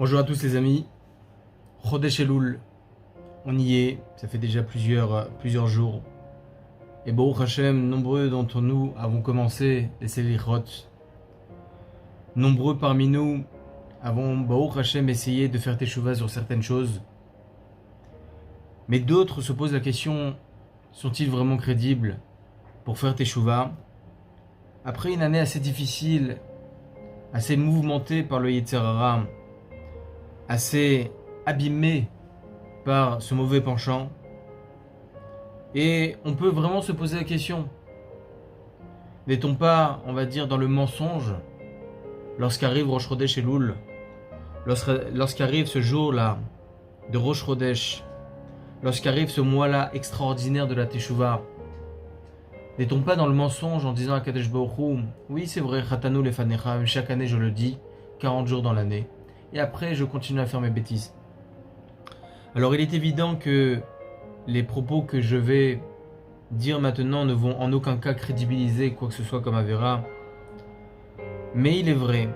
Bonjour à tous les amis, Chodesh Elul, on y est, ça fait déjà plusieurs jours. Et Baruch Hashem, nombreux d'entre nous avons commencé les Selichot. Nombreux parmi nous avons Baruch Hashem essayé de faire teshuva sur certaines choses. Mais d'autres se posent la question, sont-ils vraiment crédibles pour faire teshuva après une année assez difficile, assez mouvementée par le Yetzer Hara, assez abîmé par ce mauvais penchant. Et on peut vraiment se poser la question, n'est-on pas, on va dire, dans le mensonge lorsqu'arrive Rosh Chodesh Elul, lorsqu'arrive ce jour-là de Rosh Chodesh, lorsqu'arrive ce mois-là extraordinaire de la Teshuvah? N'est-on pas dans le mensonge en disant à Kadesh Baruch Hu, oui c'est vrai, Chatanu lefanecha, chaque année je le dis, 40 jours dans l'année, et après je continue à faire mes bêtises. Alors il est évident que les propos que je vais dire maintenant ne vont en aucun cas crédibiliser quoi que ce soit comme Avera, mais il est vrai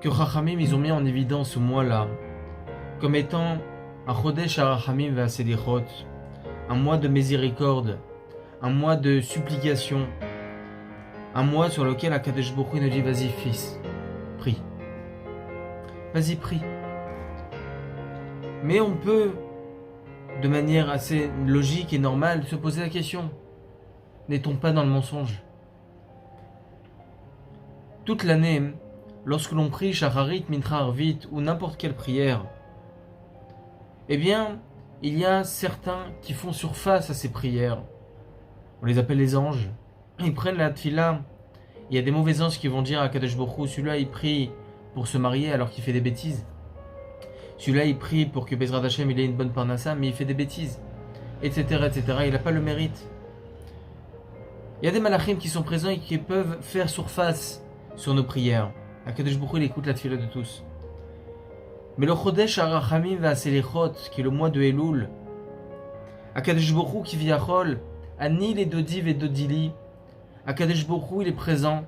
que Chachamim ils ont mis en évidence ce mois-là comme étant un Chodesh HaRachamim ve'Aselichot, un mois de miséricorde, un mois de supplication, un mois sur lequel Akadosh Baruch Hu nous dit vas-y fils, prie, vas-y prie. Mais on peut, de manière assez logique et normale, se poser la question, n'est-on pas dans le mensonge? Toute l'année, lorsque l'on prie Shacharit, Mincha, Arvit ou n'importe quelle prière, eh bien, il y a certains qui font surface à ces prières. On les appelle les anges. Ils prennent la tfila. Il y a des mauvais anges qui vont dire à Kadosh Baruch Hu, celui-là il prie pour se marier alors qu'il fait des bêtises. Celui-là il prie pour que Bezrat Hashem il ait une bonne parnassa, mais il fait des bêtises. Etc. etc. Il n'a pas le mérite. Il y a des malachim qui sont présents et qui peuvent faire surface sur nos prières. Kadosh Baruch Hu il écoute la tfila de tous. Mais le Chodesh HaRachamim ve'Aselichot, qui est le mois de Elul, Akadosh Baruch Hu qui viachol, Ani les Dodiv et Dodili, Akadosh Baruch Hu il est présent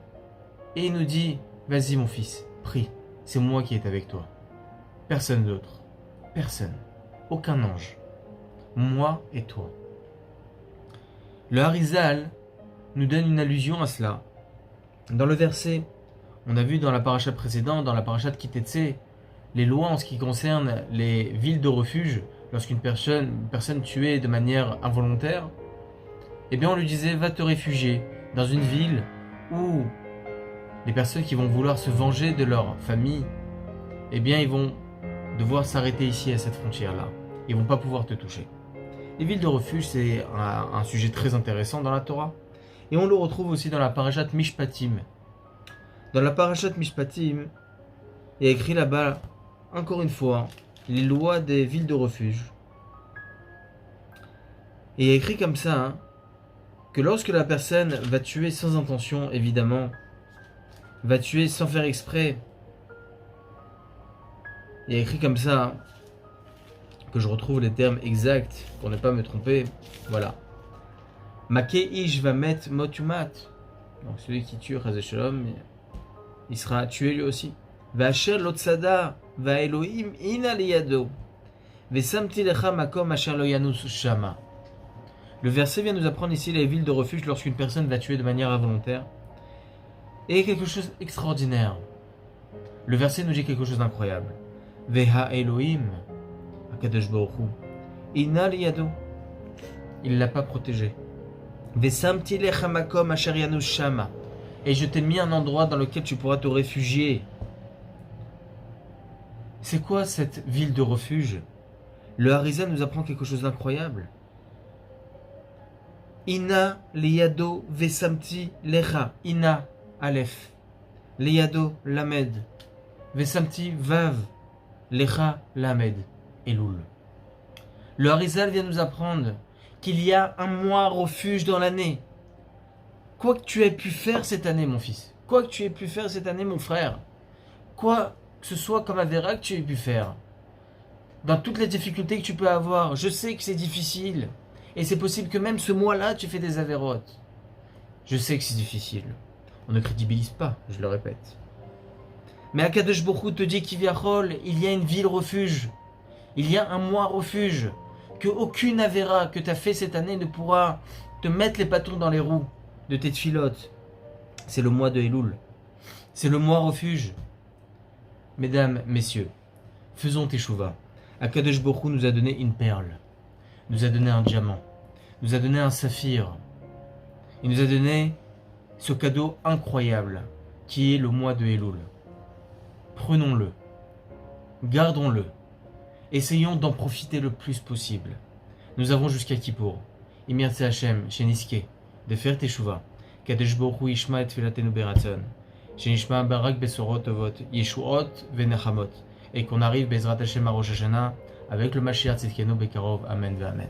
et il nous dit vas-y mon fils, prie, c'est moi qui est avec toi. Personne d'autre, personne, aucun ange, moi et toi. Le Harizal nous donne une allusion à cela. Dans le verset, on a vu dans la paracha précédente, dans la paracha de Kitetse, les lois en ce qui concerne les villes de refuge, lorsqu'une personne tuée de manière involontaire, eh bien on lui disait va te réfugier dans une ville où les personnes qui vont vouloir se venger de leur famille, eh bien ils vont devoir s'arrêter ici à cette frontière-là. Ils vont pas pouvoir te toucher. Les villes de refuge, c'est un sujet très intéressant dans la Torah. Et on le retrouve aussi dans la parashat Mishpatim. Dans la parashat Mishpatim, il y a écrit là-bas, encore une fois, les lois des villes de refuge. Et il y a écrit comme ça, que lorsque la personne va tuer sans intention, évidemment, va tuer sans faire exprès, il y a écrit comme ça, que je retrouve les termes exacts pour ne pas me tromper, voilà. Makei ish va mettre motumat. Donc celui qui tue Chazé Shalom, il sera tué lui aussi. V'asher lotsada va Elohim ina liyado. Vesamti lecha makom asher lo yanus shama. Le verset vient nous apprendre ici les villes de refuge lorsqu'une personne va tuer de manière involontaire. Et quelque chose d'extraordinaire. Le verset nous dit quelque chose d'incroyable. Veha Elohim, Akadosh Baruch Hu, ina liyado. Il ne l'a pas protégé. Vesamti lecha makom asher yanus shama. Et je t'ai mis un endroit dans lequel tu pourras te réfugier. C'est quoi cette ville de refuge? Le Harizal nous apprend quelque chose d'incroyable. Ina liyado vesamti lecha. Ina Aleph. Liyado lamed. Vesamti vav. Lecha lamed. Elul. Le Harizal vient nous apprendre qu'il y a un mois refuge dans l'année. Quoi que tu aies pu faire cette année, mon fils, quoi que tu aies pu faire cette année, mon frère, quoi que ce soit comme Avera que tu aies pu faire, dans toutes les difficultés que tu peux avoir, je sais que c'est difficile, et c'est possible que même ce mois-là, tu fais des avérotes. Je sais que c'est difficile. On ne crédibilise pas, je le répète. Mais Akadosh Baruch Hu te dit qu'Iviachol, il y a une ville refuge. Il y a un mois refuge. Que aucune avéra que tu as fait cette année ne pourra te mettre les bâtons dans les roues de tes tfilotes. C'est le mois de Elul. C'est le mois refuge. Mesdames, messieurs, faisons teshuva. Akadosh Baruch Hu nous a donné une perle. Nous a donné un diamant. Nous a donné un saphir. Il nous a donné ce cadeau incroyable qui est le mois de Elul. Prenons-le. Gardons-le. Essayons d'en profiter le plus possible. Nous avons jusqu'à Kippour. Imirtse Hashem, Sheniske, de faire teshuva. Kadesh Baruch Hu Yishma et Tfilatenu Beratzon. Shenishma Barak Besorot Ovot, Yeshuot Venechamot. Et qu'on arrive Bezrat Hashem à Rosh Hashanah avec le Mashiach Tzidkenu Bekarov. Amen ve Amen.